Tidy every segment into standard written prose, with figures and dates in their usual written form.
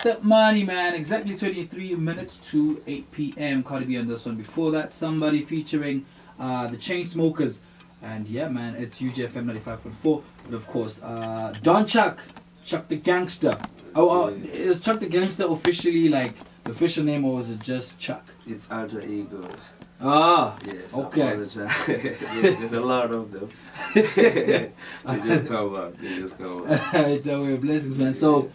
That money, man. Exactly 23 minutes to 8 p.m. Cardi B on this one. Before that, somebody featuring the Chainsmokers. And yeah, man, it's UJFm 95.4. But of course, Don Chuck the Gangster. Is Chuck the Gangster officially like the official name, or is it just Chuck? It's alter egos. Ah, yes. okay. All the time. There's a lot of them. They just come out. Don't worry, blessings, man. So,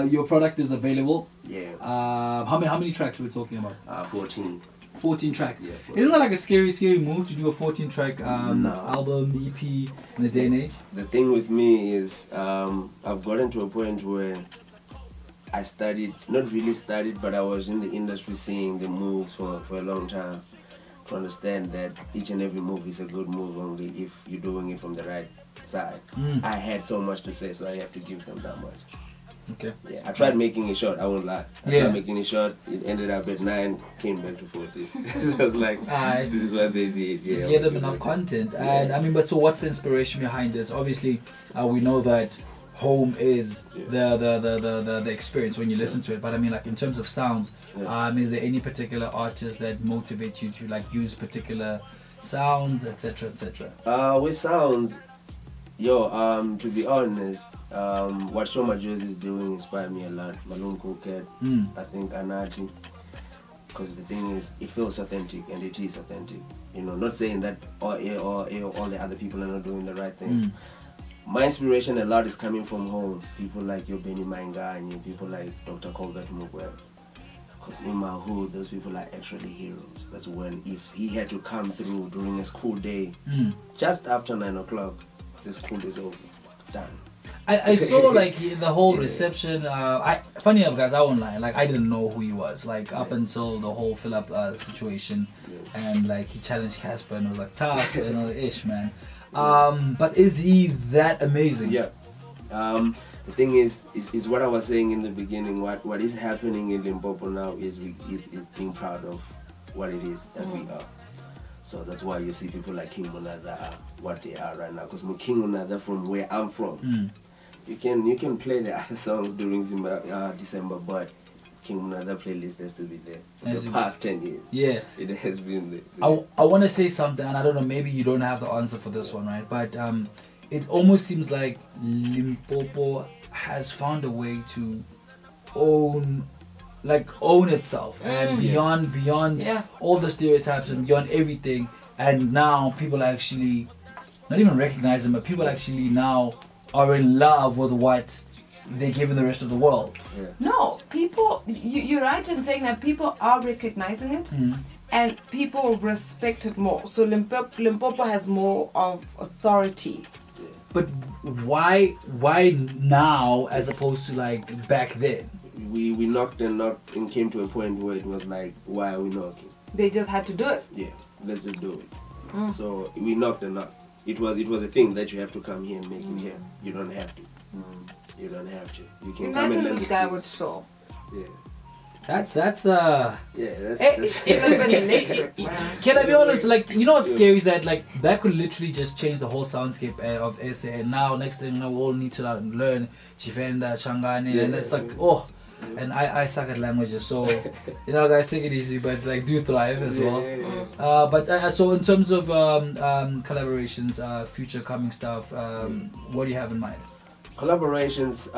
your product is available. Yeah. How many tracks are we talking about? 14. 14 track. Yeah. 14. Isn't that like a scary move to do a 14 track album, EP in this day and age? The thing with me is I've gotten to a point where I studied, not really studied, but I was in the industry seeing the moves for a long time to understand that each and every move is a good move only if you're doing it from the right side. I had so much to say, so I have to give them that much. Okay. Yeah, I tried making it short, I won't lie. I tried making it short, it ended up at 9, came back to 14. So I was like, this is what they did. Yeah, give them enough content. And I mean, but so what's the inspiration behind this? Obviously, we know that home is the experience when you listen to it, but I mean, like in terms of sounds, is there any particular artist that motivate you to like use particular sounds, etc., etc.? With sounds, to be honest, what Shoma Jones is doing inspired me a lot. Malone Coquette, I think Anati, because the thing is, it feels authentic, and it is authentic. You know, not saying that all the other people are not doing the right thing. My inspiration a lot is coming from home. People like your Benny Mangani, people like Dr. Colbert Mugwell. Because in my hood, those people are actually heroes. That's when, if he had to come through during a school day, just after 9 o'clock, the school is over. It's done. I saw like the whole reception. Funny enough, guys, I won't lie. Like I didn't know who he was. Like up until the whole fill-up situation, and like he challenged Casper and was like tough and all the ish, man. But is he that amazing? Yeah. The thing is what I was saying in the beginning. What is happening in Limpopo now is it's being proud of what it is that we are. So that's why you see people like King Munada are what they are right now. Because King Munada, from where I'm from, you can play the other songs during December, but King Munada playlist has to be there for the past 10 years. Yeah, it has been there. I want to say something, and I don't know, maybe you don't have the answer for this one, right? But it almost seems like Limpopo has found a way to own itself and beyond all the stereotypes and beyond everything. And now people actually not even recognize them, but people actually now are in love with what they give in the rest of the world. Yeah. No, people, you're right in saying that people are recognizing it and people respect it more. So Limpopo has more of authority. But why now as opposed to like back then? We knocked and came to a point where it was like, why are we knocking? They just had to do it. Yeah, let's just do it. So we knocked and knocked. It was a thing that you have to come here and make it here. You don't have to. You don't have to. You can come and learn this guy would show. Yeah. That's It was electric. Can I be honest? Like, you know what's scary is that like that could literally just change the whole soundscape of SA. And now next thing we all need to learn Chifenda, Changani, and it's like and I suck at languages, so you know, guys, take it easy, but like do thrive as well. But so in terms of collaborations, future coming stuff, what do you have in mind? Collaborations.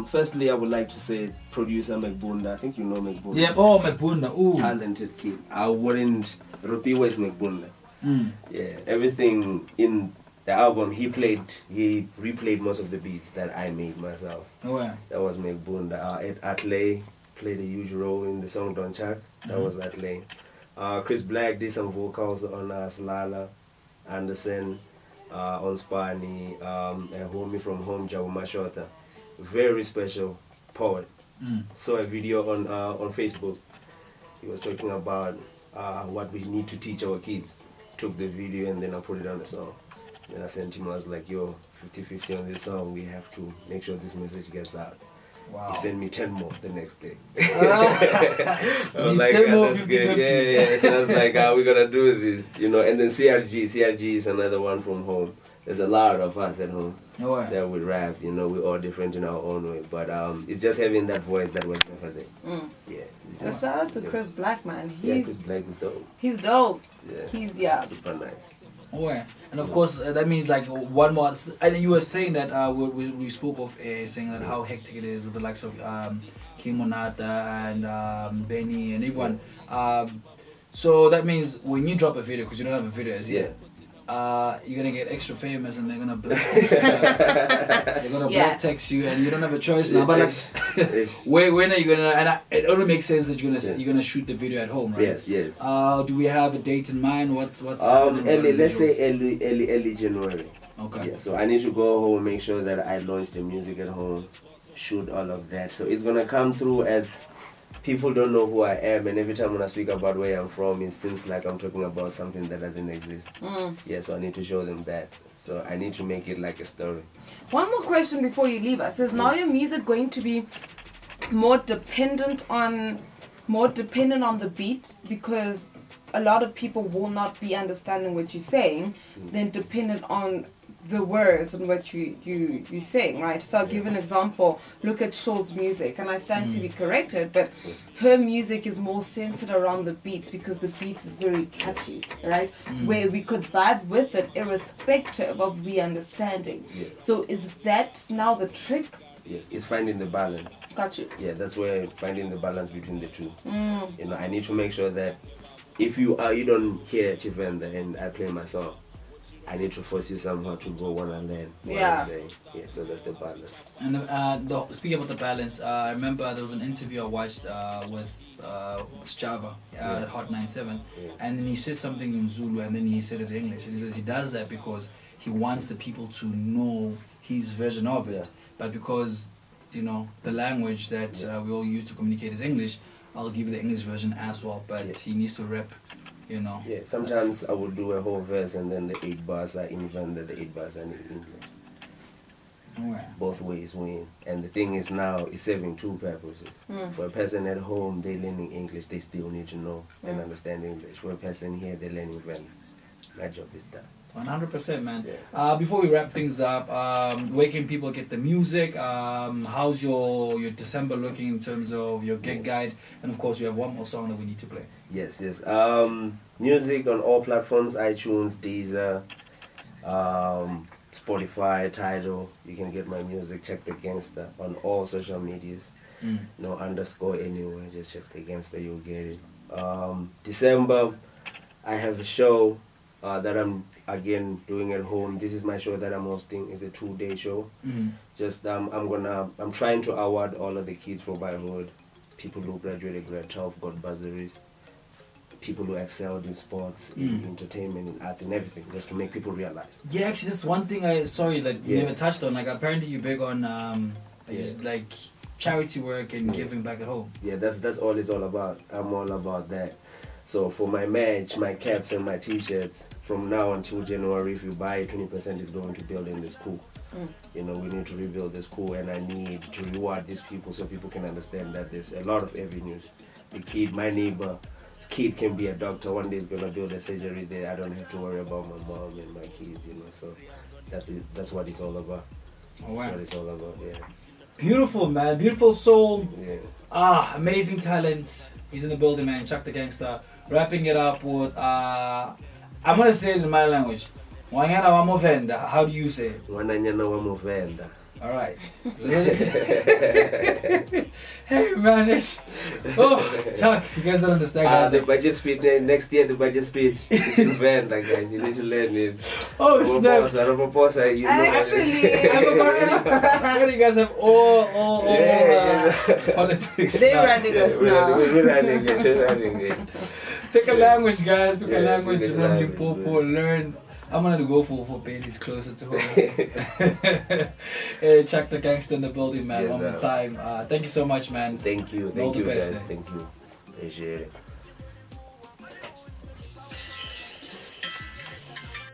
Firstly, I would like to say producer McBunda. I think you know McBunda. Yeah. Oh, McBunda. Ooh. Talented kid. I wouldn't. Rupiwa is McBunda. Yeah. Everything in the album he replayed most of the beats that I made myself. Oh yeah. That was McBunda. Atley played a huge role in the song Don't Chuck. That was Atley. Chris Black did some vocals on Slala, Anderson. On Spani, a homie from home, Jawuma Shota, very special poet. Saw a video on Facebook. He was talking about what we need to teach our kids. Took the video and then I put it on the song. Then I sent him, I was like, yo, 50-50 on this song, we have to make sure this message gets out. Wow. He sent me 10 more the next day. I was like, that's good. Yeah. So I was like, we're gonna do this, you know. And then CRG is another one from home. there's a lot of us at home No way. that we rap. You know, we're all different in our own way, but it's just having that voice that was never there. Yeah. it's So just- shout out to Chris Black, man. Yeah, Chris Black is dope. He's dope. Yeah. He's Super nice. Oh, yeah. And of course, that means like one more. And you were saying that we spoke of saying that how hectic it is with the likes of Kim Monata and Benny and everyone. So that means when you drop a video, because you don't have a video as yet, you're gonna get extra famous and they're gonna black text you. They're gonna black text you and you don't have a choice now. But like, when are you gonna? And it only makes sense that you're gonna shoot the video at home, right? Yes. Do we have a date in mind? What's Let's say early January. Okay. Yeah. So I need to go home, make sure that I launch the music at home, shoot all of that. So it's gonna come through as people don't know who I am, and every time when I speak about where I'm from, it seems like I'm talking about something that doesn't exist. Yeah, so I need to show them that. So I need to make it like a story. One more question before you leave us. Is now your music going to be more dependent on the beat, because a lot of people will not be understanding what you're saying, then dependent on the words and what you sing, right? So I'll give an example. Look at Shaw's music, and I stand to be corrected, but her music is more centered around the beats because the beats is very catchy, right? Where we could vibe with it irrespective of we understanding. Yeah. So is that now the trick? Yes, it's finding the balance. Got you. Yeah, that's where finding the balance between the two. You know, I need to make sure that if you don't hear Chivenda and I play my song, I need to force you somehow to go want to learn what I'm saying. Yeah, so that's the balance. And speaking about the balance, I remember there was an interview I watched with Java at Hot 97, and then he said something in Zulu, and then he said it in English. And he says he does that because he wants the people to know his version of it, but because the language that we all use to communicate is English, I'll give you the English version as well. But he needs to rep. Yeah, sometimes I will do a whole verse and then the 8 bars are in Uganda, the 8 bars are in English. Both ways win. And the thing is now, it's serving two purposes. For a person at home, they're learning English, they still need to know and understand English. For a person here, they're learning Uganda. My job is done. 100%, man. Before we wrap things up, where can people get the music? How's your December looking in terms of your gig guide? And of course, we have one more song that we need to play. Yes. Music on all platforms: iTunes, Deezer, Spotify, Tidal. You can get my music. Check the Gangster on all social medias. No underscore anywhere. Just check the Gangster. You'll get it. December, I have a show that I'm again doing at home. This is my show that I'm hosting. It's a 2-day show. Just I'm trying to award all of the kids for Byhood, people who graduated grade 12, got bursaries, people who excelled in sports, in entertainment, in arts, and everything, just to make people realize. Yeah, actually, that's one thing you never touched on. Like, apparently you're big on like charity work and giving back at home. Yeah, that's all it's all about. I'm all about that. So for my merch, my caps and my t-shirts, from now until January, if you buy 20% is going to building the school. We need to rebuild the school, and I need to reward these people so people can understand that there's a lot of avenues. The kid, my neighbor, his kid can be a doctor. One day he's going to build a surgery there. I don't have to worry about my mom and my kids, So that's it. That's what it's all about. Oh, wow. That's what it's all about, yeah. Beautiful, man. Beautiful soul. Yeah. Amazing talent. He's in the building, man. Chuck the Gangster. Wrapping it up with, I'm going to say it in my language. Wanyana wa movenda. How do you say it? Wananyana wa movenda. All right. Hey, man. Chuck, you guys don't understand. The budget speech, next year the budget speech is in Venda, guys. You need to learn it. Oh, snap. Actually, you guys have all politics. They're running us now. We're running it. Pick a language, guys. Pick a language. Learn Limpopo. Learn. I'm gonna go for Bailey's closer to home. Hey, Chuck the Gangster in the building, man. One more time. Thank you so much, man. Thank you. All the Thank you, best, guys. Thank you. Appreciate it.